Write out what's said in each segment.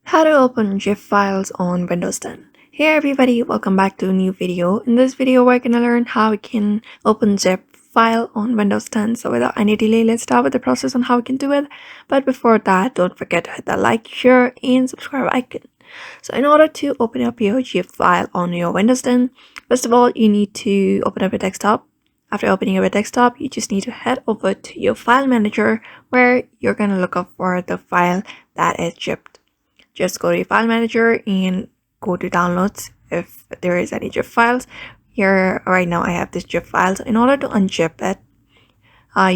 How to open GIF files on Windows 10. Hey everybody, welcome back to a new video. In this video, we're gonna learn how we can open GIF file on Windows 10. So without any delay, let's start with the process on how we can do it. But before that, don't forget to hit that like, share, and subscribe icon. So in order to open up your GIF file on your Windows 10, first of all, you need to open up your desktop. After opening your desktop, you just need to head over to your file manager where you're gonna look up for the file that is zipped. Just go to your file manager and go to downloads if there is any zip files. Here right now I have this zip file. So in order to unzip it,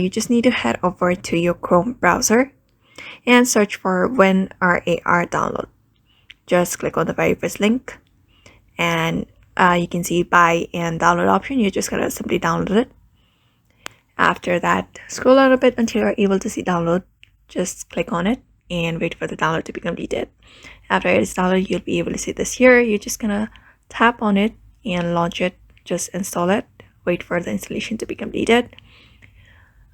you just need to head over to your Chrome browser and search for WinRAR download. Just click on the very first link and you can see buy and download option. You're just gonna simply download it. After that, scroll down a bit until you're able to see download. Just click on it and wait for the download to be completed. After it is downloaded, you'll be able to see this here. You're just gonna tap on it and launch it. Just install it. Wait for the installation to be completed.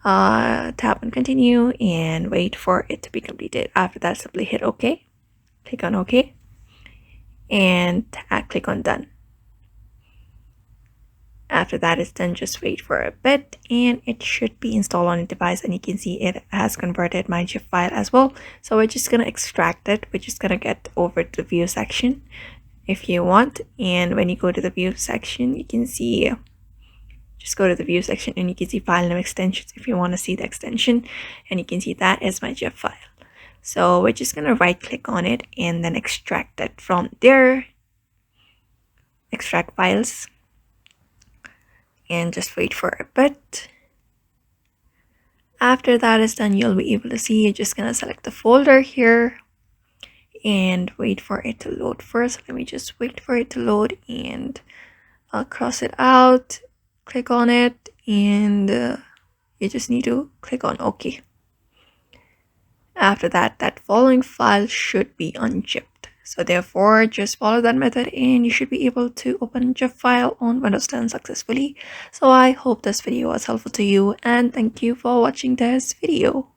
Tap on continue and wait for it to be completed. After that, simply hit OK. Click on OK and click on done. After that is done, just wait for a bit and it should be installed on your device, and you can see it has converted my GIF file as well. So we're just going to extract it. We're just going to get over to the view section if you want, and when you go to the view section, you can see, just go to the view section and you can see file name extensions if you want to see the extension, and you can see that is my GIF file. So we're just going to right click on it and then extract it from there. Extract files. And just wait for a bit. After that is done, you'll be able to see, you're just gonna select the folder here and wait for it to load first. Let me just wait for it to load and I'll cross it out, click on it, and you just need to click on OK. After that, that following file should be unzipped. So therefore, just follow that method and you should be able to open GIF file on Windows 10 successfully. So I hope this video was helpful to you and thank you for watching this video.